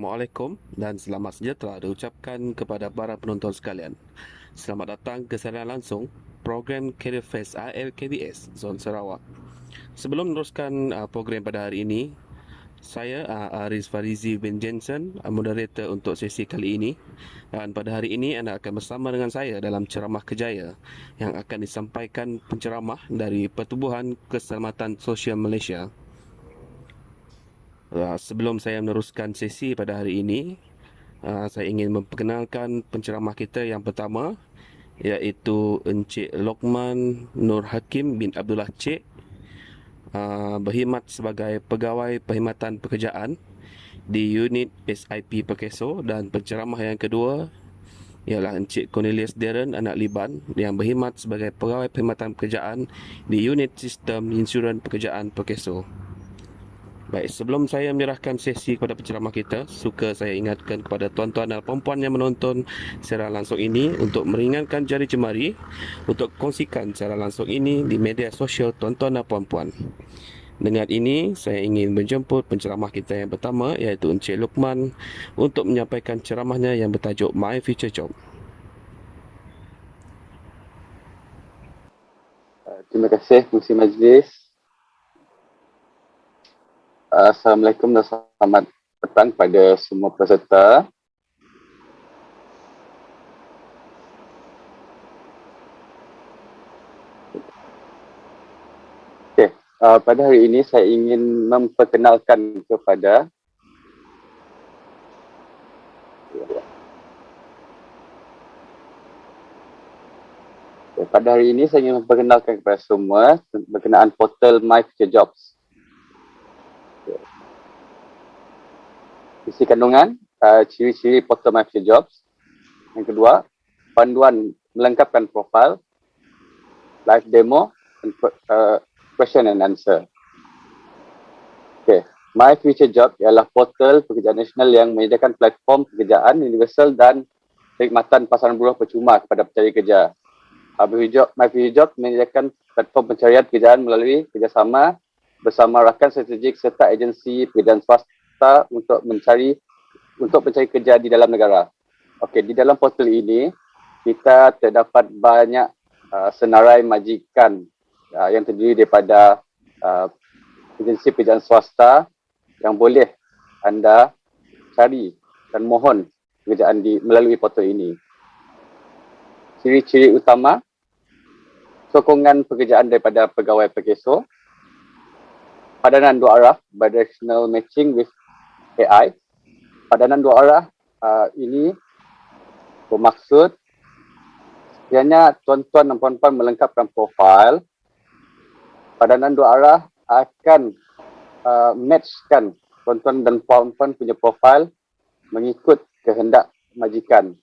Assalamualaikum dan selamat sejahtera diucapkan kepada para penonton sekalian. Selamat datang ke siaran langsung program Career Fest ALKBS Zon Sarawak. Sebelum meneruskan program pada hari ini, saya Aris Farizi bin Jensen, moderator untuk sesi kali ini. Dan pada hari ini anda akan bersama dengan saya dalam ceramah kejaya yang akan disampaikan penceramah dari Pertubuhan Keselamatan Sosial Malaysia. Sebelum saya meneruskan sesi pada hari ini, saya ingin memperkenalkan penceramah kita yang pertama, iaitu Encik Lokman Nur Hakim bin Abdullah Cik, berkhidmat sebagai Pegawai Perkhidmatan Pekerjaan di unit SIP Perkeso. Dan penceramah yang kedua ialah Encik Cornelius Darren Anak Liban yang berkhidmat sebagai Pegawai Perkhidmatan Pekerjaan di unit Sistem Insuran Pekerjaan Perkeso. Baik, sebelum saya menyerahkan sesi kepada penceramah kita, suka saya ingatkan kepada tuan-tuan dan puan-puan yang menonton secara langsung ini untuk meringankan jari jemari untuk kongsikan secara langsung ini di media sosial tuan-tuan dan puan-puan. Dengan ini, saya ingin menjemput penceramah kita yang pertama, iaitu Encik Luqman, untuk menyampaikan ceramahnya yang bertajuk My Future Job. Terima kasih Pengerusi Majlis. Assalamualaikum dan selamat petang pada semua peserta. Okay. Pada hari ini saya ingin memperkenalkan kepada semua berkenaan portal My Future Jobs. Isi kandungan, ciri-ciri portal My Future Jobs. Yang kedua, panduan melengkapkan profil, live demo, and question and answer. Okay. My Future Job ialah portal pekerjaan nasional yang menyediakan platform pekerjaan universal dan perkhidmatan pasaran buruh percuma kepada pencari kerja. My Future Job menyediakan platform pencarian pekerjaan melalui kerjasama bersama rakan strategik serta agensi pekerjaan swasta untuk mencari kerja di dalam negara. Okey, di dalam portal ini kita terdapat banyak senarai majikan yang terdiri daripada agensi pekerjaan swasta yang boleh anda cari dan mohon pekerjaan melalui portal ini. Ciri-ciri utama, sokongan pekerjaan daripada pegawai Perkeso, padanan dua arah bidirectional matching with AI. Padanan dua arah ini bermaksud sekiranya tuan-tuan dan puan-puan melengkapkan profil, padanan dua arah akan matchkan tuan-tuan dan puan-puan punya profil mengikut kehendak majikan.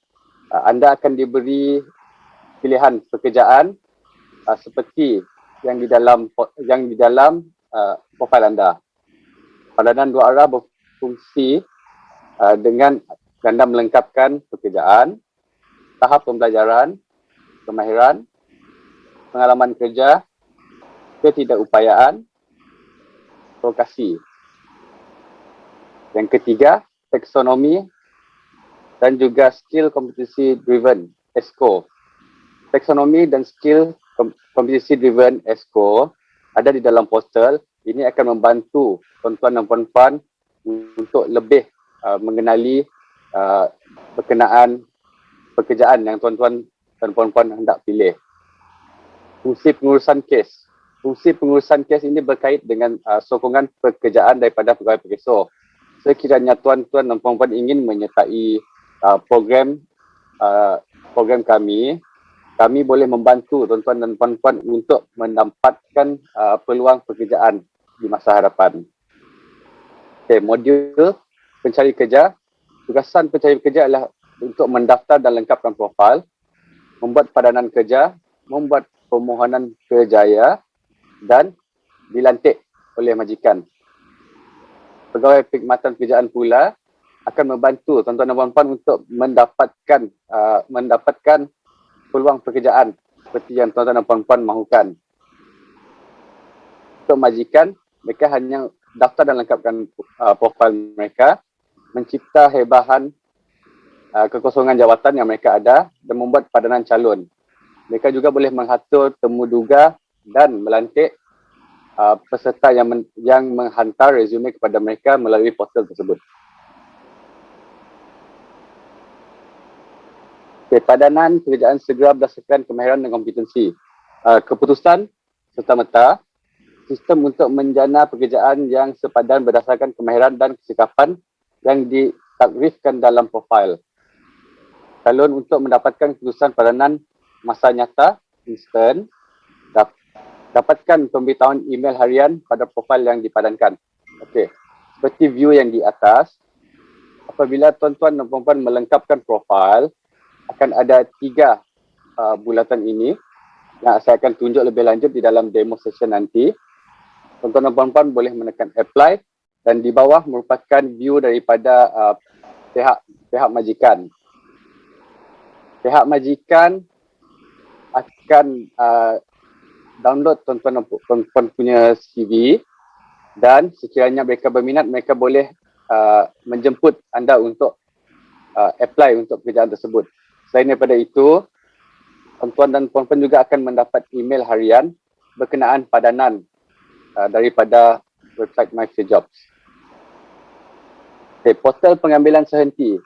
Anda akan diberi pilihan pekerjaan seperti yang di dalam profil anda. Padanan dua arah berfungsi dengan anda melengkapkan pekerjaan, tahap pembelajaran, kemahiran, pengalaman kerja, ketidakupayaan, lokasi. Yang ketiga, taksonomi dan juga skill competency driven ESCO. Taksonomi dan skill competency driven ESCO ada di dalam portal. Ini akan membantu tuan-tuan dan puan-puan untuk lebih mengenali berkenaan pekerjaan yang tuan-tuan dan puan-puan hendak pilih. Fungsi pengurusan kes. Fungsi pengurusan kes ini berkait dengan sokongan pekerjaan daripada pegawai Perkeso. Sekiranya tuan-tuan dan puan-puan ingin menyertai program kami boleh membantu tuan-tuan dan puan-puan untuk mendapatkan peluang pekerjaan di masa hadapan. Okay, modul pencari kerja. Tugasan pencari kerja adalah untuk mendaftar dan lengkapkan profil, membuat padanan kerja, membuat permohonan kerjaya dan dilantik oleh majikan. Pegawai perkhidmatan pekerjaan pula akan membantu tuan-tuan dan puan-puan untuk mendapatkan peluang pekerjaan seperti yang tuan-tuan dan puan-puan mahukan. Untuk majikan, mereka hanya daftar dan lengkapkan profil mereka. mencipta hebahan kekosongan jawatan yang mereka ada dan membuat padanan calon. Mereka juga boleh mengatur temuduga dan melantik peserta yang menghantar resume kepada mereka melalui portal tersebut. Padanan pekerjaan segera berdasarkan kemahiran dan kompetensi. Keputusan serta-merta sistem untuk menjana pekerjaan yang sepadan berdasarkan kemahiran dan kesikapan yang ditakrifkan dalam profil. Calon untuk mendapatkan keputusan padanan masa nyata, instan, dapatkan pemberitahuan email harian pada profil yang dipadankan. Okey, seperti view yang di atas, apabila tuan-tuan dan puan-puan melengkapkan profil, akan ada 3 bulatan ini yang saya akan tunjuk lebih lanjut di dalam demo session nanti. Tuan-tuan dan puan-puan boleh menekan apply dan di bawah merupakan view daripada pihak majikan. Pihak majikan akan download tuan-tuan dan puan-puan punya CV dan sekiranya mereka berminat, mereka boleh menjemput anda untuk apply untuk pekerjaan tersebut. Selain daripada itu, tuan-tuan dan puan-puan juga akan mendapat email harian berkenaan padanan daripada website MyFreeJobs. Okay, portal pengambilan sehenti.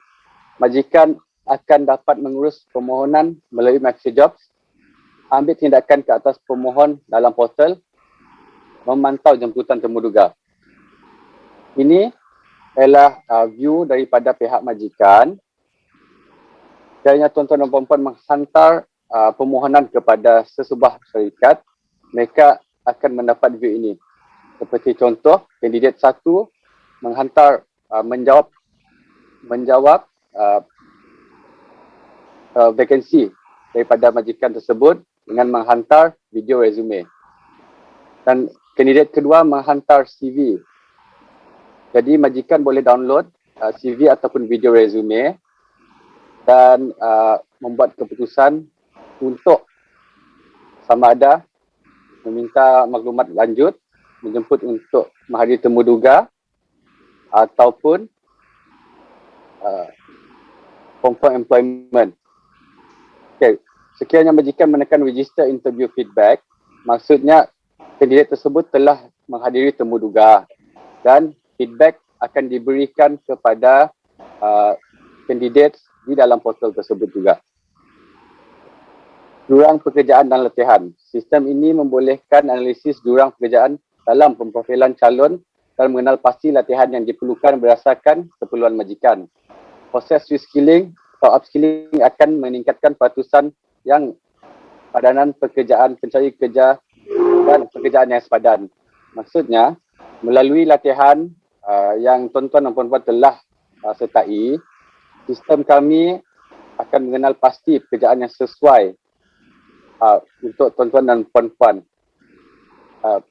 Majikan akan dapat mengurus permohonan melalui MyFreeJobs, ambil tindakan ke atas pemohon dalam portal, memantau jemputan temuduga. Ini adalah view daripada pihak majikan. Sekiranya tuan-tuan dan puan-puan menghantar permohonan kepada sesebuah syarikat, mereka akan mendapat view ini. Seperti contoh, kandidat 1 menghantar menjawab vakansi daripada majikan tersebut dengan menghantar video resume. Dan kandidat kedua menghantar CV. Jadi majikan boleh download CV ataupun video resume dan membuat keputusan untuk sama ada meminta maklumat lanjut, menjemput untuk menghadiri temuduga ataupun confirm employment. Okay. Sekiranya majikan menekan register interview feedback, maksudnya kandidat tersebut telah menghadiri temuduga dan feedback akan diberikan kepada kandidat di dalam portal tersebut juga. Jurang pekerjaan dan latihan. Sistem ini membolehkan analisis jurang pekerjaan dalam pemprofilan calon dan mengenal pasti latihan yang diperlukan berdasarkan keperluan majikan. Proses reskilling atau upskilling akan meningkatkan peratusan yang padanan pekerjaan pencari kerja dan pekerjaan yang sepadan. Maksudnya, melalui latihan yang tuan-tuan dan puan-puan telah sertai, sistem kami akan mengenal pasti pekerjaan yang sesuai untuk tuan-tuan dan puan-puan.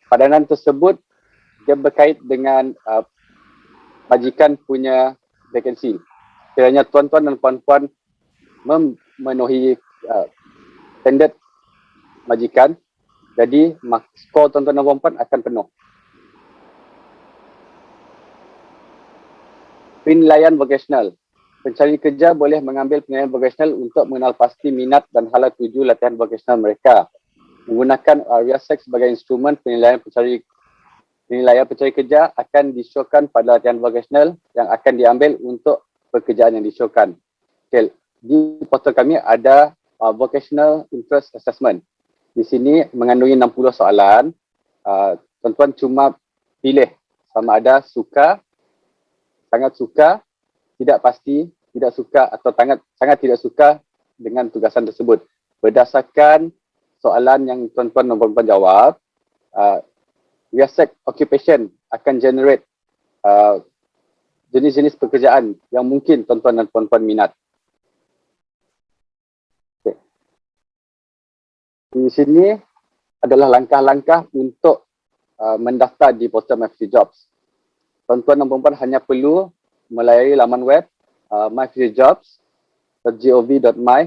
Padanan tersebut dia berkait dengan majikan punya vakansi. Kiranya tuan-tuan dan puan-puan memenuhi standard majikan, jadi skor tuan-tuan dan puan-puan akan penuh. Penilaian vocational. Pencari kerja boleh mengambil penilaian vocational untuk mengenal pasti minat dan hala tuju latihan vocational mereka. Menggunakan RIASEC sebagai instrumen penilaian pencari kerja akan disyorkan pada latihan vocational yang akan diambil untuk pekerjaan yang disyorkan. Okay. Di portal kami ada vocational interest assessment. Di sini mengandungi 60 soalan. Tuan-tuan cuma pilih sama ada suka, sangat suka, tidak pasti, tidak suka atau sangat tidak suka dengan tugasan tersebut. Berdasarkan soalan yang tuan-tuan dan puan-puan jawab, RIASEC Occupation akan generate jenis-jenis pekerjaan yang mungkin tuan-tuan dan puan-puan minat. Okay. Di sini adalah langkah-langkah untuk mendaftar di portal MyFreeJobs. Tuan-tuan dan puan-puan hanya perlu melayari laman web myfreejobs.gov.my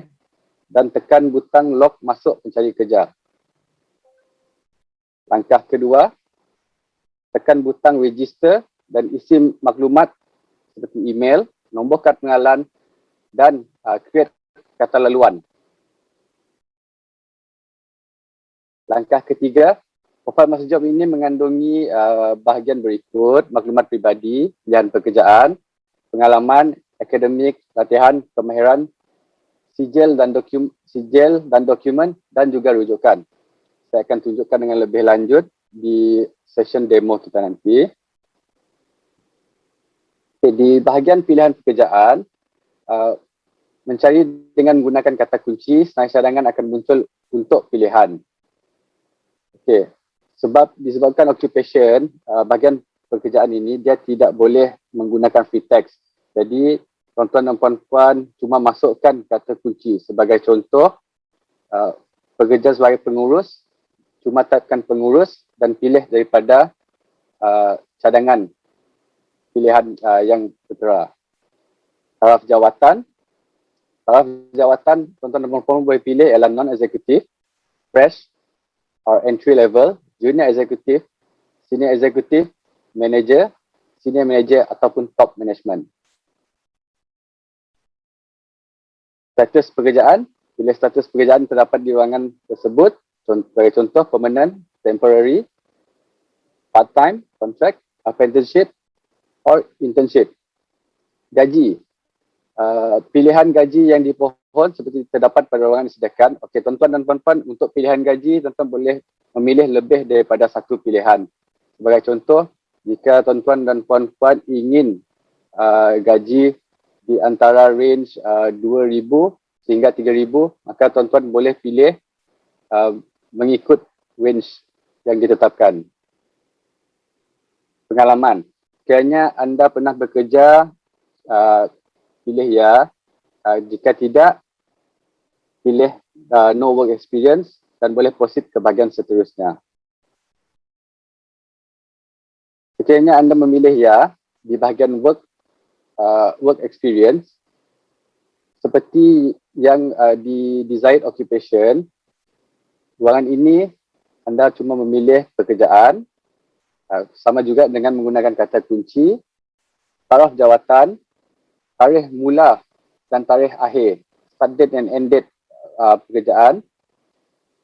dan tekan butang log masuk pencari kerja. Langkah kedua, tekan butang register dan isi maklumat seperti email, nombor kad pengenalan dan create kata laluan. Langkah ketiga, profil masa job ini mengandungi bahagian berikut: maklumat pribadi, pilihan pekerjaan, pengalaman, akademik, latihan, kemahiran, sijil dan dokumen dan juga rujukan. Saya akan tunjukkan dengan lebih lanjut di session demo kita nanti. Okay, di bahagian pilihan pekerjaan, mencari dengan menggunakan kata kunci, senarai cadangan akan muncul untuk pilihan. Okay. Disebabkan occupation, bahagian pekerjaan ini dia tidak boleh menggunakan free text. Jadi tuan-tuan dan puan-puan cuma masukkan kata kunci. Sebagai contoh, pekerja sebagai pengurus, cuma typekan pengurus dan pilih daripada cadangan pilihan yang tertera. Taraf jawatan, tuan-tuan dan puan-puan boleh pilih ialah non-executive, fresh or entry level, junior executive, senior executive, manager, senior manager ataupun top management. Status pekerjaan, bila status pekerjaan terdapat di ruangan tersebut, sebagai contoh permanent, temporary, part-time, contract, apprenticeship or internship. Gaji, pilihan gaji yang dipohon seperti terdapat pada ruangan disediakan. Okey, tuan-tuan dan puan-puan, untuk pilihan gaji, tuan-tuan boleh memilih lebih daripada satu pilihan. Sebagai contoh, jika tuan-tuan dan puan-puan ingin gaji di antara range 2,000 sehingga 3,000, maka tuan-tuan boleh pilih mengikut range yang ditetapkan. Pengalaman, kiranya anda pernah bekerja, pilih ya. Jika tidak, pilih no work experience dan boleh proceed ke bahagian seterusnya. Sekiranya anda memilih ya di bahagian work experience, seperti yang di desired occupation, ruangan ini anda cuma memilih pekerjaan, sama juga dengan menggunakan kata kunci, taraf jawatan, tarikh mula dan tarikh akhir, start date and end date pekerjaan,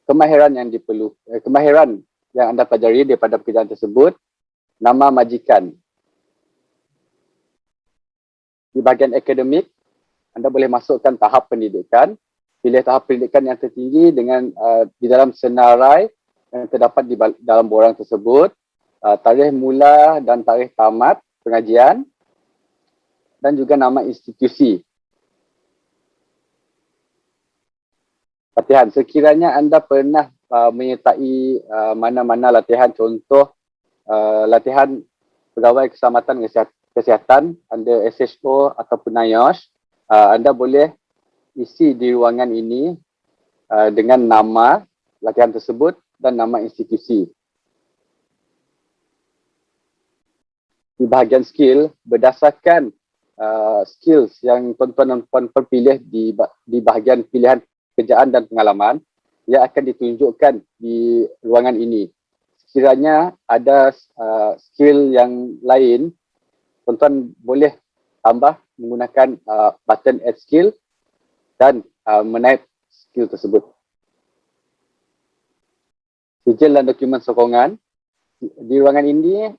kemahiran yang anda pelajari daripada pekerjaan tersebut, nama majikan. Di bahagian akademik, anda boleh masukkan tahap pendidikan, pilih tahap pendidikan yang tertinggi dengan di dalam senarai yang terdapat di dalam borang tersebut, tarikh mula dan tarikh tamat pengajian, dan juga nama institusi. Latihan, sekiranya anda pernah menyertai mana-mana latihan, contoh latihan pegawai keselamatan kesihatan under SHO ataupun NIOSH, anda boleh isi di ruangan ini dengan nama latihan tersebut dan nama institusi. Di bahagian skill, berdasarkan skills yang tuan-tuan dan puan-puan pilih di bahagian pilihan pekerjaan dan pengalaman, ia akan ditunjukkan di ruangan ini. Sekiranya ada skill yang lain, tuan-tuan boleh tambah menggunakan button add skill dan menaip skill tersebut. Sijil dan dokumen sokongan. Di ruangan ini,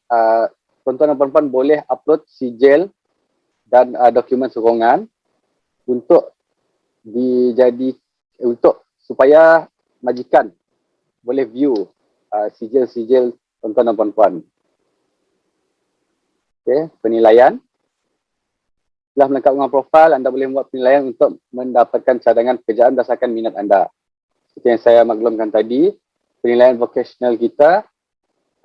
tuan-tuan dan puan-puan boleh upload sijil dan dokumen sokongan untuk supaya majikan boleh view sijil-sijil tuan-tuan dan puan-puan. Okey, penilaian. Setelah melengkapi dengan profil, anda boleh membuat penilaian untuk mendapatkan cadangan pekerjaan berdasarkan minat anda. Seperti yang saya maklumkan tadi, penilaian vocational kita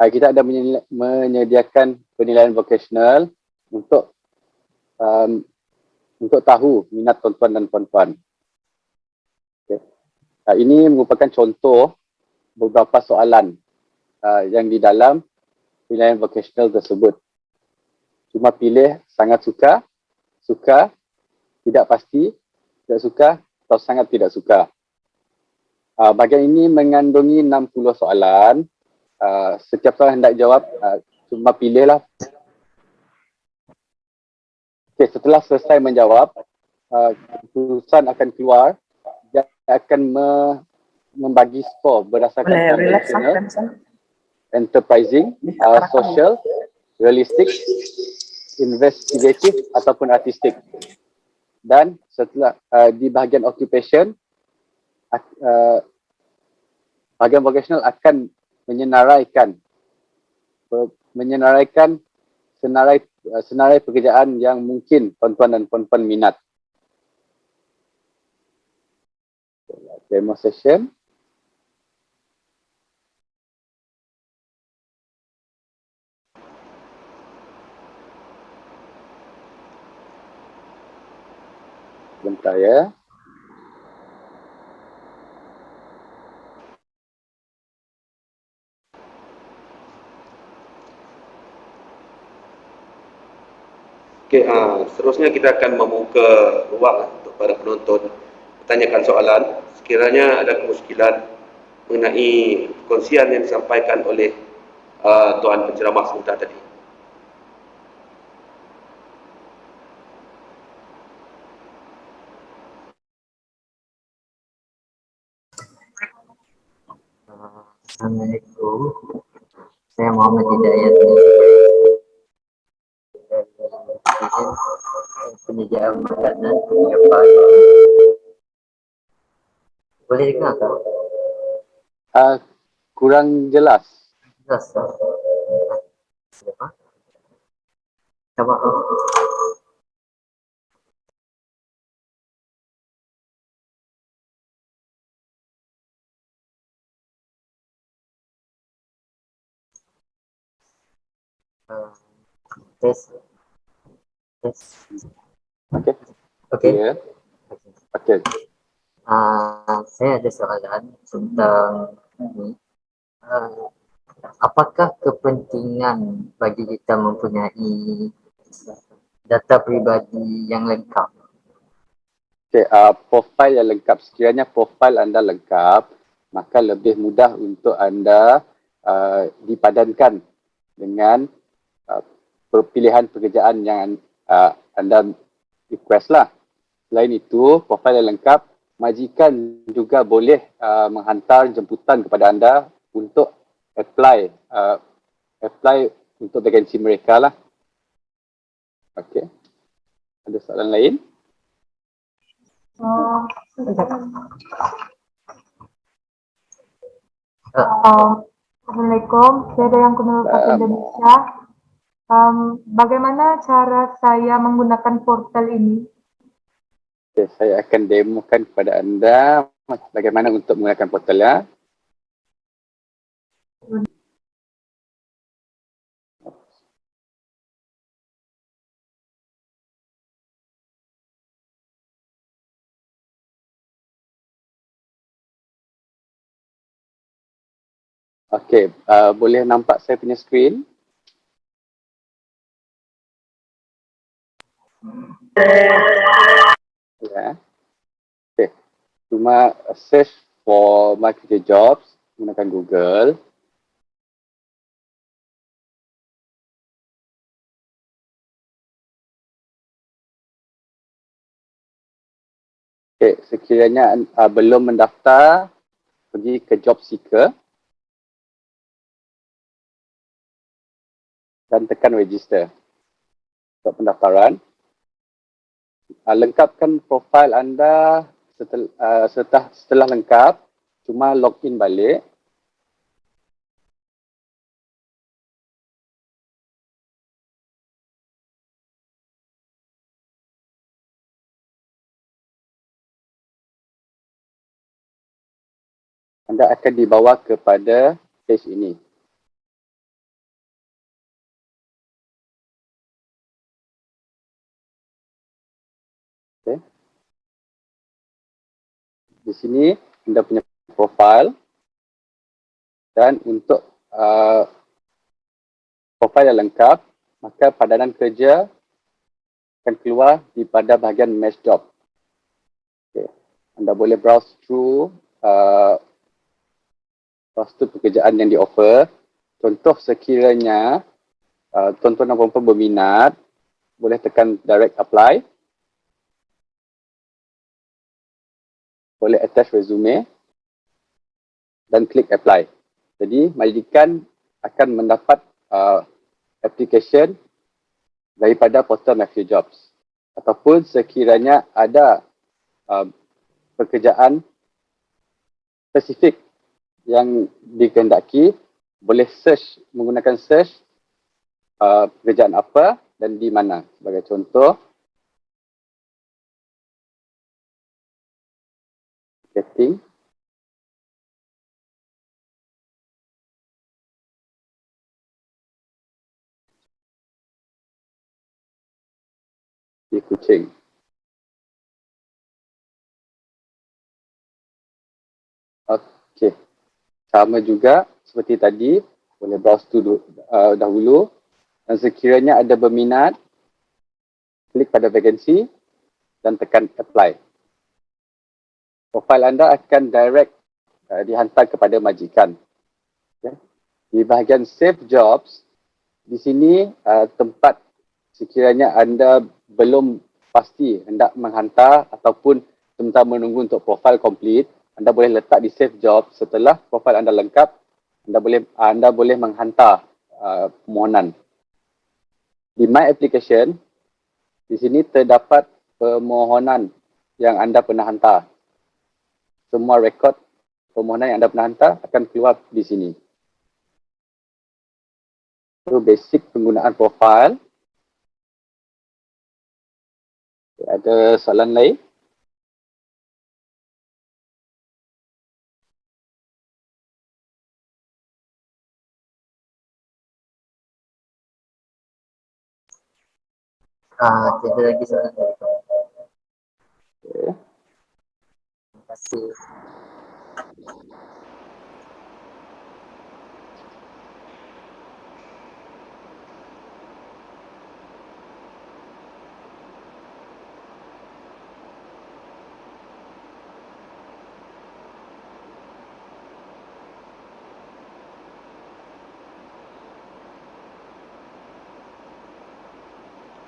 ada menyediakan penilaian vocational untuk tahu minat tuan-tuan dan puan-puan. Okay. Ini merupakan contoh beberapa soalan yang di dalam penilaian vocational tersebut. Cuma pilih sangat suka, suka, tidak pasti, tidak suka atau sangat tidak suka. Bahagian ini mengandungi 60 soalan. Setiap soalan hendak jawab, cuma pilihlah Okay, setelah selesai menjawab, keputusan akan keluar. Dia akan membagi skor berdasarkan Boleh relax conventional, kan, Sam? enterprising, social, realistic, investigative ataupun artistic. Dan setelah di bahagian occupation, bahagian vocational akan menyenaraikan senarai pekerjaan yang mungkin tuan-tuan dan puan-puan minat. Demo session. Sebentar ya. Okey, seterusnya kita akan membuka ruang untuk para penonton bertanyakan soalan sekiranya ada kemusykilan mengenai perkongsian yang disampaikan oleh tuan penceramah sebentar tadi. Assalamualaikum. Saya Muhammad Hidayat dari Penyediaan Makanan Penyepat. Boleh dengar tak? Kurang jelas. Jelas tak? Sama. Tes. Okey. Okey. Ya. Okey. Saya ada soalan tentang ini. Apakah kepentingan bagi kita mempunyai data peribadi yang lengkap? Okey, profil yang lengkap. Sekiranya profil anda lengkap, maka lebih mudah untuk anda dipadankan dengan pilihan pekerjaan yang anda request lah. Selain itu, profil yang lengkap, majikan juga boleh menghantar jemputan kepada anda untuk apply untuk vakansi mereka lah. Okey. Ada soalan lain? Assalamualaikum, saya Dayang Kunul Indonesia. Bagaimana cara saya menggunakan portal ini? Okay, saya akan demokan kepada anda bagaimana untuk menggunakan portal ya. Okey, boleh nampak saya punya skrin? Ya. Okey. Cuma search for My Future Jobs menggunakan Google. Okey, sekiranya belum mendaftar, pergi ke Job Seeker dan tekan register untuk pendaftaran. Lengkapkan profil anda setelah lengkap, cuma login balik. Anda akan dibawa kepada page ini. Okay. Di sini anda punya profil dan untuk profil yang lengkap, maka padanan kerja akan keluar pada bahagian match job. Okay. Anda boleh browse through pekerjaan yang di-offer. Contoh sekiranya tuan-tuan dan puan-puan berminat boleh tekan direct apply. Boleh attach resume dan klik apply. Jadi majikan akan mendapat application daripada portal My Few Jobs. Ataupun sekiranya ada pekerjaan spesifik yang dikehendaki, boleh search, menggunakan search pekerjaan apa dan di mana. Sebagai contoh, marketing, di Kuching. Okey. Sama juga seperti tadi, boleh browse tu dahulu. Dan sekiranya ada berminat, klik pada vacancy dan tekan apply. Profil anda akan direct dihantar kepada majikan. Okay. Di bahagian save jobs, di sini tempat sekiranya anda belum pasti hendak menghantar ataupun sementara menunggu untuk profil complete, anda boleh letak di save job. Setelah profil anda lengkap, anda boleh menghantar permohonan. Di My Application, di sini terdapat permohonan yang anda pernah hantar. Semua rekod permohonan yang anda pernah hantar akan keluar di sini. Itu basic penggunaan profil. Ada soalan lain? Tiada lagi soalan dari kamu. Okay. Terima kasih.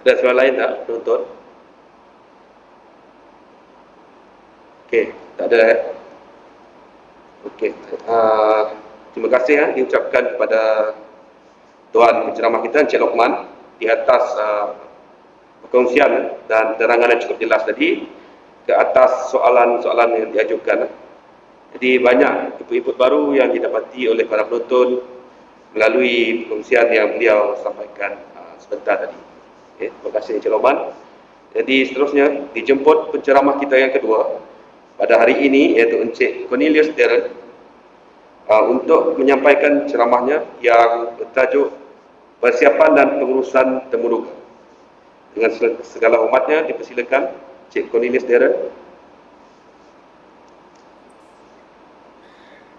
Ada soalan lain tak, penonton? Okey, tak ada. Okey. Terima kasih diucapkan kepada Tuan penceramah kita, Encik Lokman, di atas perkongsian dan terangan yang cukup jelas tadi ke atas soalan-soalan yang diajukan. Jadi banyak input-input baru yang didapati oleh para penonton melalui perkongsian yang beliau sampaikan sebentar tadi. Okay, terima kasih Encik Lokman. Jadi seterusnya dijemput penceramah kita yang kedua pada hari ini, iaitu Encik Cornelius Darren, untuk menyampaikan ceramahnya yang bertajuk Persiapan dan Pengurusan Temuruga. Dengan segala hormatnya dipersilakan Encik Cornelius Darren.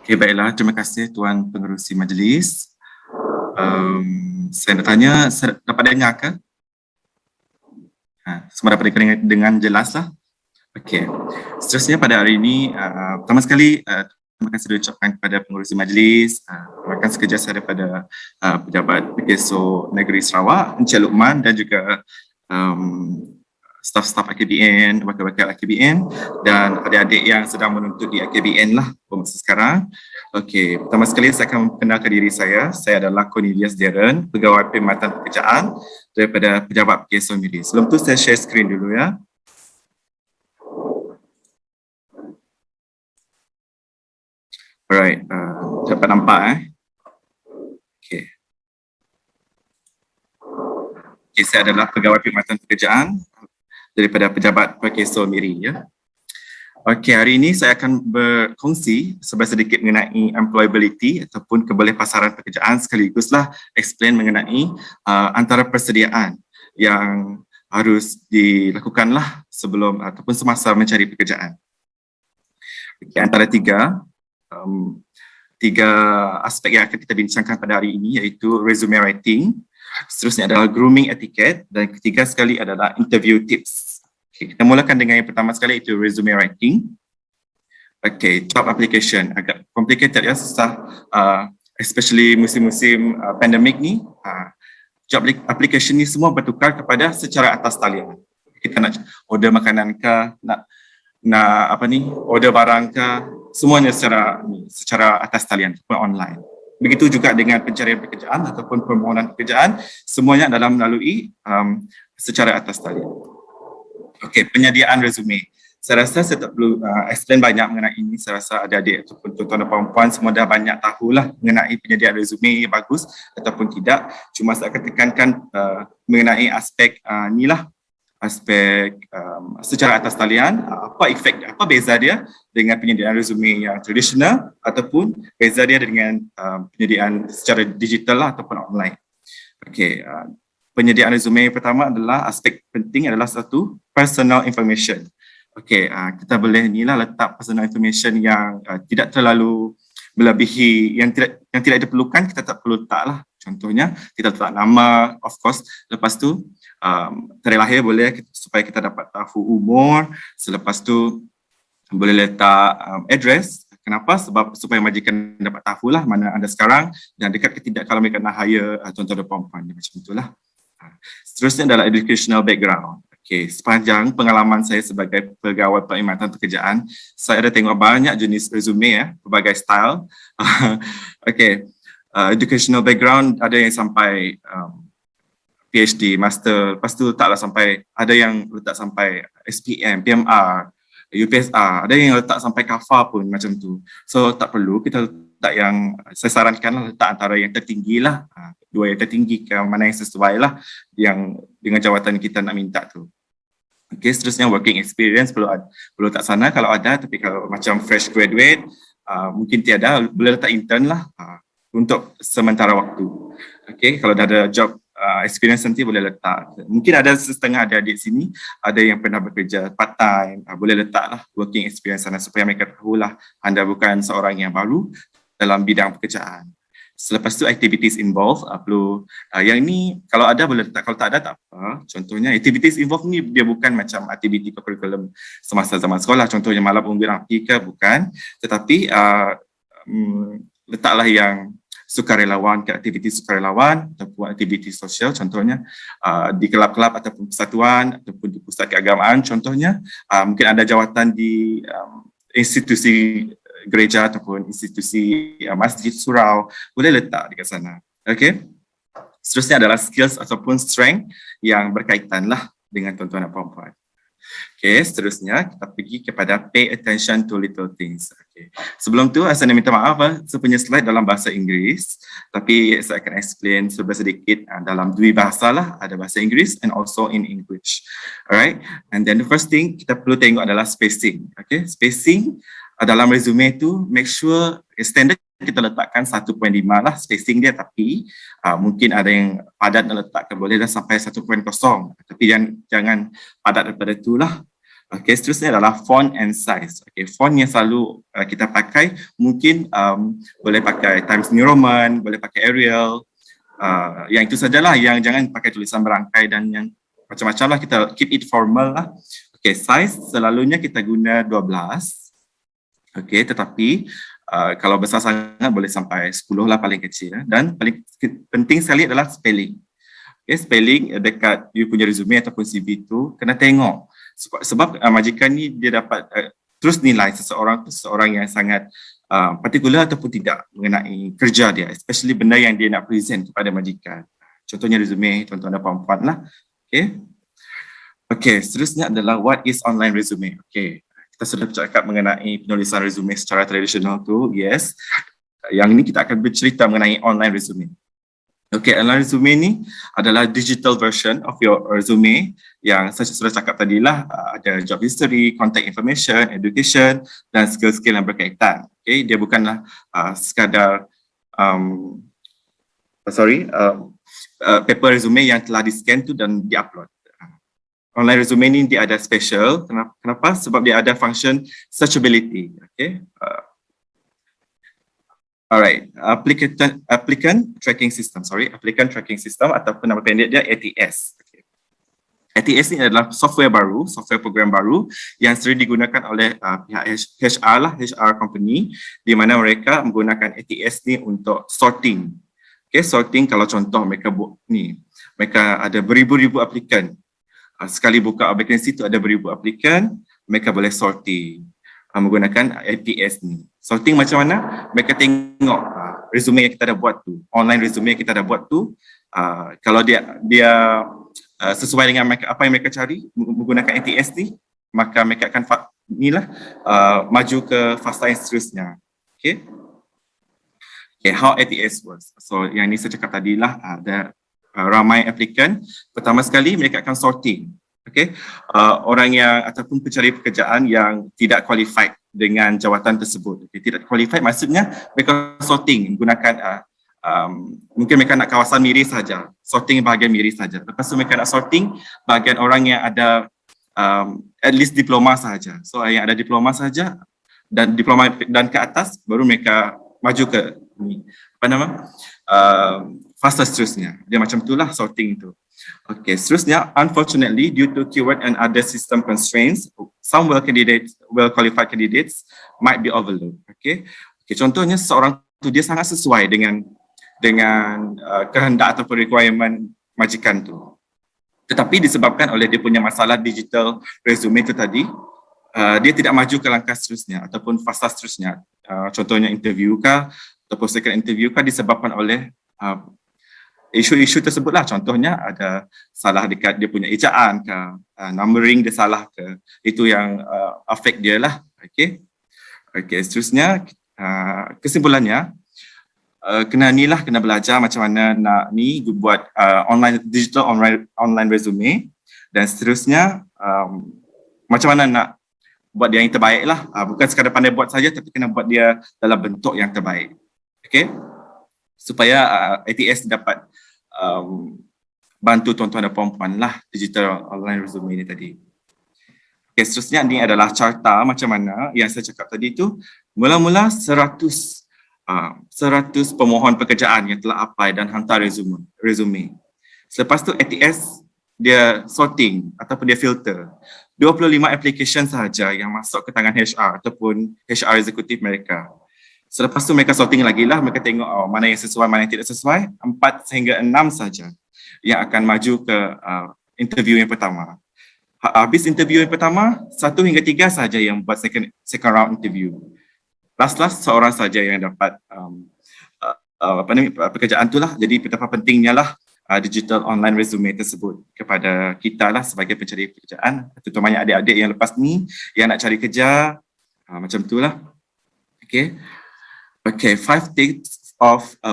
Okay, baiklah. Terima kasih Tuan Pengerusi Majlis. Saya nak tanya, dapat dengar ke? Semua dapat dengar dengan jelas lah. Okey. Seterusnya pada hari ini, pertama sekali terima kasih diucapkan kepada pengurusi majlis, rakan sekerja daripada Pejabat PKSO Negeri Sarawak, Encik Lokman, dan juga staf-staf AKBN, wakil-wakil AKBN dan adik-adik yang sedang menuntut di AKBN lah masa sekarang. Okey, pertama sekali saya akan memperkenalkan diri saya. Saya adalah Cornelius Darren, Pegawai Perkhidmatan Pekerjaan daripada Pejabat PKSO Negeri. Sebelum tu saya share skrin dulu ya. Alright, dapat nampak Okay. Okay, saya adalah Pegawai Perkhidmatan Pekerjaan daripada Pejabat PKSO Miri ya. Okey, hari ini saya akan berkongsi sedikit mengenai employability ataupun kebolehpasaran pekerjaan, sekaliguslah explain mengenai antara persediaan yang harus dilakukanlah sebelum ataupun semasa mencari pekerjaan. Okay, antara tiga aspek yang akan kita bincangkan pada hari ini, iaitu resume writing, seterusnya adalah grooming etiquette, dan ketiga sekali adalah interview tips. Okay, kita mulakan dengan yang pertama sekali, iaitu resume writing. Okay, job application agak complicated ya, susah, especially musim-musim pandemik ni. job application ni semua bertukar kepada secara atas talian. Kita nak order makanan ke, nak order barang ke, semuanya secara atas talian ataupun online. Begitu juga dengan pencarian pekerjaan ataupun permohonan pekerjaan, semuanya adalah melalui secara atas talian. Okey, penyediaan resume. Saya rasa saya tak perlu explain banyak mengenai ini. Saya rasa adik-adik ataupun tuan-tuan dan puan-puan semua dah banyak tahulah mengenai penyediaan resume yang bagus ataupun tidak. Cuma saya akan tekankan mengenai aspek aspek secara atas talian, apa beza dia dengan penyediaan resume yang tradisional ataupun beza dia dengan penyediaan secara digital ataupun online. Okey, penyediaan resume yang pertama adalah aspek penting adalah satu personal information. Okey, kita boleh letak personal information yang tidak terlalu melebihi yang tidak diperlukan, kita tak perlu letaklah. Contohnya kita letak nama, of course. Lepas tu tarikh lahir boleh supaya kita dapat tahu umur. Selepas tu boleh letak address. Kenapa? Sebab supaya majikan dapat tahulah mana anda sekarang dan dekat ke tidak kalau mereka nak hire tuan-tuan dan puan-puan, macam itulah. Seterusnya adalah educational background. Okay, sepanjang pengalaman saya sebagai pegawai perkhidmatan pekerjaan, saya ada tengok banyak jenis resume berbagai style. Okay, educational background ada yang sampai PhD, master, lepas tu taklah sampai, ada yang letak sampai SPM, PMR, UPSR, ada yang letak sampai CAFA pun macam tu. So tak perlu, kita letak yang, saya sarankan letak antara yang tertinggi lah. Dua yang tertinggi ke mana yang sesuai lah yang dengan jawatan kita nak minta tu. Okay, seterusnya working experience perlu tak sana kalau ada, tapi kalau macam fresh graduate mungkin tiada, boleh letak intern lah untuk sementara waktu. Okay, kalau dah ada job experience nanti boleh letak. Mungkin ada setengah adik-adik sini ada yang pernah bekerja part time, boleh letaklah working experience sana supaya mereka tahulah anda bukan seorang yang baru dalam bidang pekerjaan. Selepas tu activities involved perlu yang ini kalau ada boleh letak, kalau tak ada tak apa. Contohnya activities involved ni dia bukan macam aktiviti kurikulum semasa zaman sekolah, contohnya malam unggun api ke, bukan, tetapi letaklah yang sukarelawan ke aktiviti sukarelawan ataupun aktiviti sosial, contohnya di kelab-kelab ataupun persatuan ataupun di pusat keagamaan, contohnya mungkin ada jawatan di institusi gereja ataupun institusi masjid, surau, boleh letak dekat sana. Okay. Seterusnya adalah skills ataupun strength yang berkaitan lah dengan tuan-tuan dan puan-puan. Okay, seterusnya kita pergi kepada pay attention to little things. Okay. Sebelum tu saya nak minta maaf, saya punya slide dalam bahasa Inggeris, tapi saya akan explain sedikit dalam dua bahasa lah, ada bahasa Inggeris and also in English. Alright, and then the first thing kita perlu tengok adalah spacing. Okay, spacing dalam resume tu make sure standard kita letakkan 1.5 lah spacing dia, tapi mungkin ada yang padat nak letakkan boleh dah sampai 1.0, tapi jangan padat daripada tu lah. Okay, seterusnya adalah font and size. Okay, font yang selalu kita pakai mungkin boleh pakai Times New Roman, boleh pakai Arial, yang itu sajalah, yang jangan pakai tulisan berangkai dan yang macam-macam lah, kita keep it formal lah. Okay, size selalunya kita guna 12. Okay, tetapi kalau besar sangat boleh sampai 10 lah paling kecil. Dan paling penting sekali adalah spelling. Okay, spelling dekat you punya resume ataupun CV tu kena tengok. Sebab majikan ni dia dapat terus nilai seseorang yang sangat partikular ataupun tidak mengenai kerja dia, especially benda yang dia nak present kepada majikan. Contohnya resume, tuan-tuan dan puan-puan lah. Okay. Okay, seterusnya adalah what is online resume. Okay. Kita sudah bercakap mengenai penulisan resume secara tradisional tu, yes. Yang ini kita akan bercerita mengenai online resume. Okay, online resume ni adalah digital version of your resume yang saya sudah cakap tadi lah, ada job history, contact information, education dan skill-skill yang berkaitan. Okay, dia bukanlah sekadar paper resume yang telah di-scan tu dan di-upload. Online resume ni dia ada special. Kenapa? Sebab dia ada function searchability. Okay. Alright. Applicant tracking system. Applicant tracking system ataupun nama pendek dia ATS. Okay. ATS ni adalah software baru, software program baru yang sering digunakan oleh pihak HR lah, HR company, di mana mereka menggunakan ATS ni untuk sorting Okay, sorting kalau contoh mereka buat ni, mereka ada beribu-ribu aplikan. Sekali buka vacancy tu ada beribu aplikan, mereka boleh sorting menggunakan ATS ni. Sorting macam mana? Mereka tengok resume yang kita dah buat tu, online resume yang kita dah buat tu, kalau dia sesuai dengan mereka, apa yang mereka cari menggunakan ATS ni, maka mereka akan maju ke fasa yang seterusnya. Okay. Okay, how ATS works. So yang ni saya cakap tadi lah, ada ramai applicant. Pertama sekali mereka akan sorting. Okay, orang yang ataupun pencari pekerjaan yang tidak qualified dengan jawatan tersebut. Okay, tidak qualified maksudnya mereka sorting menggunakan mungkin mereka nak kawasan Miri saja, sorting bahagian Miri saja. Lepas tu mereka nak sorting bahagian orang yang ada at least diploma saja. So yang ada diploma saja dan diploma dan ke atas baru mereka maju ke ni, apa nama, fasa seterusnya. Dia macam itulah sorting itu. Okay, seterusnya, unfortunately, due to keyword and other system constraints, some well-qualified candidates might be overlooked. Okay, contohnya seorang tu dia sangat sesuai dengan kehendak ataupun requirement majikan tu. Tetapi disebabkan oleh dia punya masalah digital resume tu tadi, dia tidak maju ke langkah seterusnya ataupun fasa seterusnya. Contohnya interview kah ataupun second interview kah disebabkan oleh isu-isu tersebutlah. Contohnya ada salah dekat dia punya ejaan ke, numbering dia salah ke, itu yang affect dia lah. Okay, seterusnya kesimpulannya, kena belajar macam mana nak buat digital online resume, dan seterusnya macam mana nak buat dia yang terbaik lah. Bukan sekadar pandai buat saja, tapi kena buat dia dalam bentuk yang terbaik. Okay, supaya ATS dapat bantu tuan-tuan dan puan-puan lah digital online resume ni tadi. Okay, seterusnya ni adalah carta macam mana yang saya cakap tadi tu. Mula-mula 100 pemohon pekerjaan yang telah apply dan hantar resume. Selepas tu ATS dia sorting ataupun dia filter 25 application sahaja yang masuk ke tangan HR ataupun HR eksekutif mereka. Selepas tu mereka sorting lagi lah, mereka tengok mana yang sesuai, mana yang tidak sesuai. 4 sehingga 6 saja yang akan maju ke interview yang pertama. Habis interview yang pertama, 1 hingga 3 saja yang buat second round interview. Last seorang saja yang dapat pekerjaan tu lah. Jadi betapa pentingnya lah digital online resume tersebut kepada kita lah sebagai pencari pekerjaan, terutamanya adik-adik yang lepas ni yang nak cari kerja, macam tu lah. Okay, 5 tips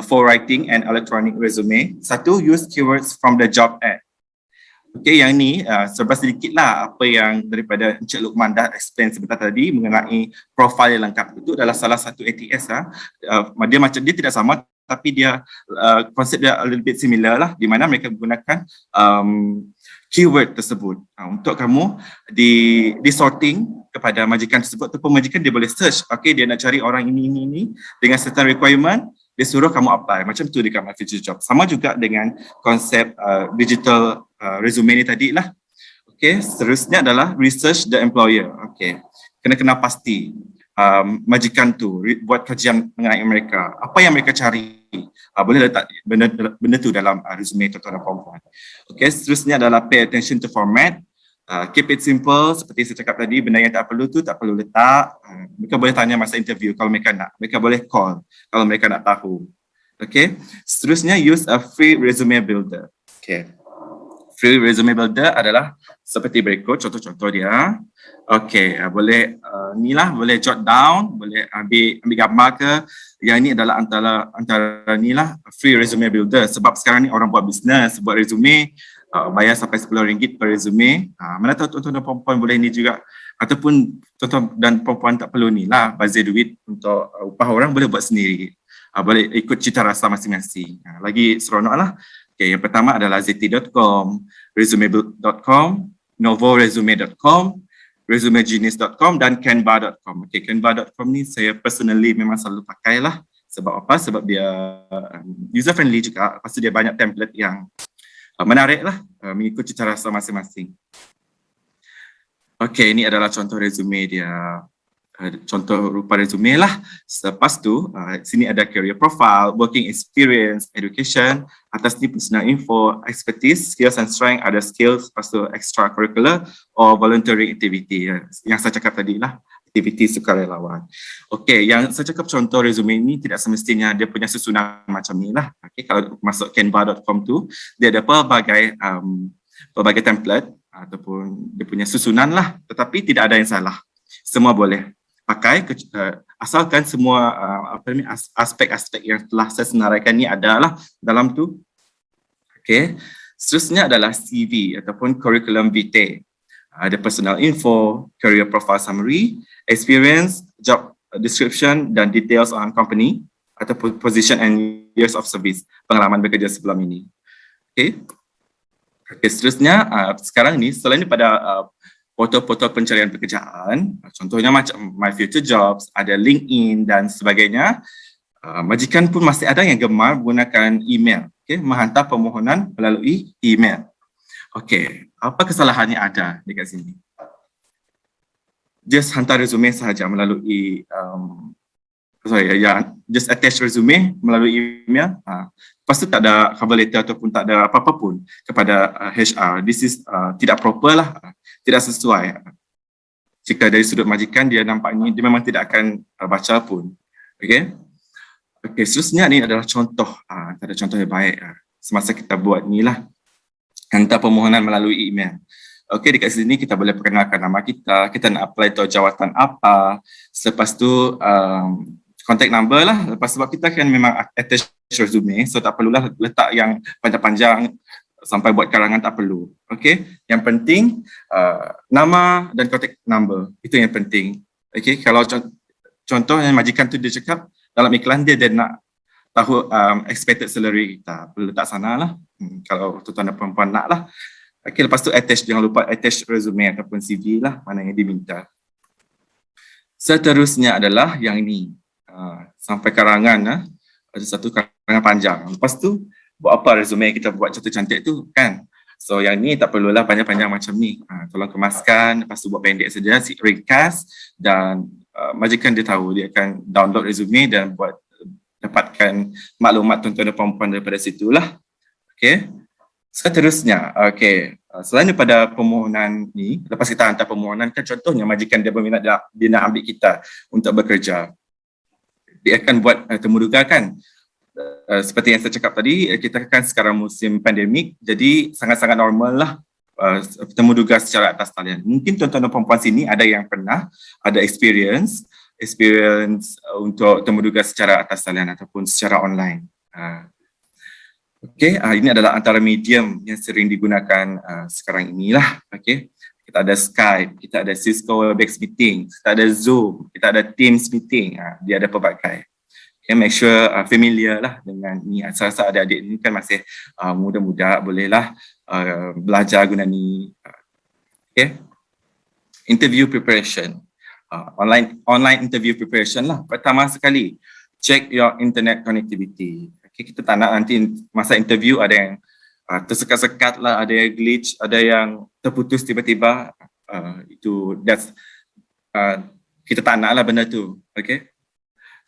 for writing an electronic resume. 1, use keywords from the job ad. Okay, yang ni serba sedikit lah apa yang daripada Encik Luqman dah explain sebentar tadi mengenai profil yang lengkap. Itu adalah salah satu ATS lah. Dia tidak sama, tapi dia konsep dia a little bit similar lah, di mana mereka menggunakan keyword tersebut untuk kamu di sorting kepada majikan tersebut, ataupun majikan dia boleh search, okay, dia nak cari orang ini dengan certain requirement, dia suruh kamu apply. Macam tu dekat My Future Job. Sama juga dengan konsep digital resume ni tadi lah. Okay, seterusnya adalah research the employer. Okay, kena pasti majikan tu buat kajian mengenai mereka, apa yang mereka cari. Boleh letak benda tu dalam resume tuan-tuan dan puan-puan. Okay, seterusnya adalah pay attention to format. Keep it simple, seperti saya cakap tadi, benda yang tak perlu tu tak perlu letak. Mereka boleh tanya masa interview kalau mereka nak. Mereka boleh call kalau mereka nak tahu. Okay, seterusnya use a free resume builder. Okay, free resume builder adalah seperti berikut contoh-contoh dia. Okay, boleh boleh jot down, boleh ambil gambar ke. Yang ini adalah antara ni lah free resume builder, sebab sekarang ni orang buat bisnes, buat resume, bayar sampai RM10 per resume. Mana tahu tuan-tuan dan puan-puan boleh ni juga, ataupun tuan-tuan dan puan-puan tak perlu ni lah bazir duit untuk upah orang, boleh buat sendiri. Boleh ikut cita rasa masing-masing. Lagi seronok lah. Okay, yang pertama adalah zt.com, resume.com, novoresume.com, resumegenius.com dan canva.com. Okay, canva.com ni saya personally memang selalu pakai lah. Sebab apa? Sebab dia user friendly juga. Lepas tu dia banyak template yang menarik lah, mengikut cita rasa masing-masing. Okay, ini adalah contoh resume dia. contoh rupa resume lah. Selepas tu, sini ada career profile, working experience, education, atas ni personal info, expertise, skills and strength, ada skills, lepas tu extracurricular or voluntary activity. Yang saya cakap tadi lah, aktiviti sukarelawan. Okey, yang saya cakap contoh resume ni tidak semestinya dia punya susunan macam ni lah. Okey, kalau masuk canva.com tu, dia ada pelbagai template ataupun dia punya susunan lah, tetapi tidak ada yang salah. Semua boleh pakai asalkan semua aspek-aspek yang telah saya senaraikan ni adalah dalam tu. Okey. Seterusnya adalah CV ataupun curriculum vitae. Ada personal info, career profile summary, experience, job description dan details on company ataupun position and years of service, pengalaman bekerja sebelum ini. Okey. Okey, seterusnya sekarang ni selain daripada portal-portal pencarian pekerjaan, contohnya macam My Future Jobs, ada LinkedIn dan sebagainya. Majikan pun masih ada yang gemar menggunakan email, menghantar permohonan melalui email. Okey, apa kesalahannya ada dekat sini? Just hantar resume sahaja melalui just attach resume melalui email. Lepas tu tak ada cover letter ataupun tak ada apa-apa pun kepada HR. This is tidak proper lah, tidak sesuai. Jika dari sudut majikan dia nampak ni, dia memang tidak akan baca pun. Okay. Okay, seterusnya ni adalah contoh, ada contoh yang baik semasa kita buat ni lah. Hantar permohonan melalui email. Okay, dekat sini kita boleh perkenalkan nama kita, kita nak apply untuk jawatan apa, selepas tu contact number lah. Lepas sebab kita kan memang attach resume, so tak perlulah letak yang panjang-panjang sampai buat karangan, tak perlu. Okay, yang penting nama dan contact number, itu yang penting. Okay, kalau contoh yang majikan tu dia cakap dalam iklan dia nak tahu expected salary kita, perlu letak sana lah. Kalau tuan dan perempuan nak lah. Okay, lepas tu attach, jangan lupa attach resume ataupun CV lah, mana yang diminta. Seterusnya adalah yang ini. Sampai karangan, ada satu karangan panjang. Lepas tu buat apa resume kita buat cantik-cantik tu kan. So yang ni tak perlulah panjang-panjang macam ni. Tolong kemaskan, lepas tu buat pendek saja, ringkas, dan majikan dia tahu, dia akan download resume dan dapatkan maklumat tuan-tuan dan perempuan daripada situlah. Okey. Seterusnya, okey. Selain daripada permohonan ni, lepas kita hantar permohonan kan, contohnya majikan dia berminat, dia nak ambil kita untuk bekerja. Dia akan buat temuduga kan. Seperti yang saya cakap tadi, kita kan sekarang musim pandemik, jadi sangat-sangat normal lah temuduga secara atas talian. Mungkin tuan-tuan dan perempuan sini ada yang pernah ada experience untuk temuduga secara atas talian ataupun secara online. Okey, ini adalah antara medium yang sering digunakan sekarang inilah. Okey, kita ada Skype, kita ada Cisco Webex meeting, kita ada Zoom, kita ada Teams meeting. Dia ada pelbagai. Okay, make sure familiar lah dengan ni. Asal-asal adik-adik ni kan masih muda-muda, bolehlah belajar guna ni. Okay, interview preparation, online interview preparation lah. Pertama sekali, check your internet connectivity. Okay, kita tak nak nanti masa interview ada yang tersekat-sekat lah, ada yang glitch, ada yang terputus tiba-tiba. Kita tak nak lah benda tu. Okay.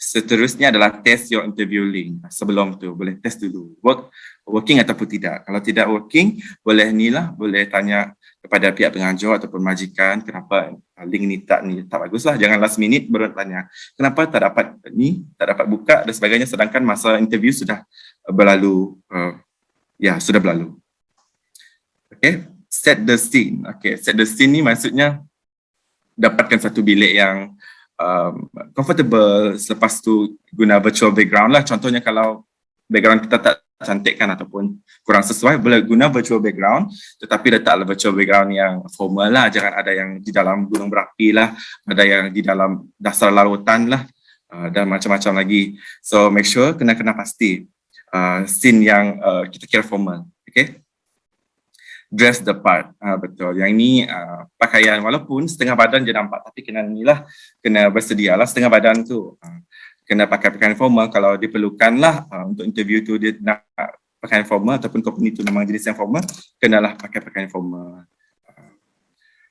Seterusnya adalah test your interview link. Sebelum tu boleh test dulu working ataupun tidak. Kalau tidak working, boleh ni lah, boleh tanya kepada pihak pengajar ataupun majikan kenapa link ni tak bagus lah. Jangan last minute baru tanya kenapa tak dapat tak dapat buka dan sebagainya, sedangkan masa interview sudah berlalu. Sudah berlalu. Okay, set the scene. Okay, set the scene ni maksudnya dapatkan satu bilik yang comfortable, selepas tu guna virtual background lah. Contohnya kalau background kita tak cantik kan ataupun kurang sesuai, boleh guna virtual background, tetapi letaklah virtual background yang formal lah. Jangan ada yang di dalam gunung berapi lah, ada yang di dalam dasar lautan lah, dan macam-macam lagi. So make sure kena pasti scene yang kita kira formal. Okay, dress the part. Betul, yang ni pakaian walaupun setengah badan je nampak, tapi kena ni lah, kena bersedia lah setengah badan tu. Kena pakai pakaian formal kalau diperlukan lah. Untuk interview tu dia nak pakaian formal ataupun company tu memang jenis yang formal, kenalah pakai pakaian formal.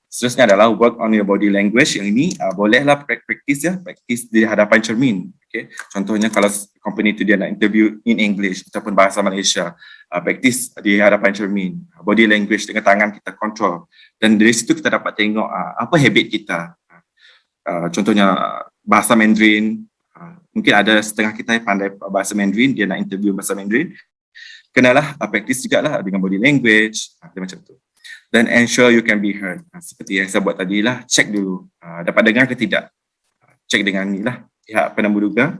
Seterusnya adalah work on your body language. Yang ini bolehlah praktis ya, praktis di hadapan cermin. Okay. Contohnya kalau company itu dia nak interview in English ataupun bahasa Malaysia, praktis di hadapan cermin. Body language dengan tangan kita control. Dan dari situ kita dapat tengok apa habit kita. Contohnya bahasa Mandarin. Mungkin ada setengah kita yang pandai bahasa Mandarin, dia nak interview bahasa Mandarin. Kenalah praktis juga lah dengan body language, macam tu. Dan ensure you can be heard. Seperti yang saya buat tadi lah, check dulu dapat dengar ke tidak. Check dengan ni lah pihak penemu-duga.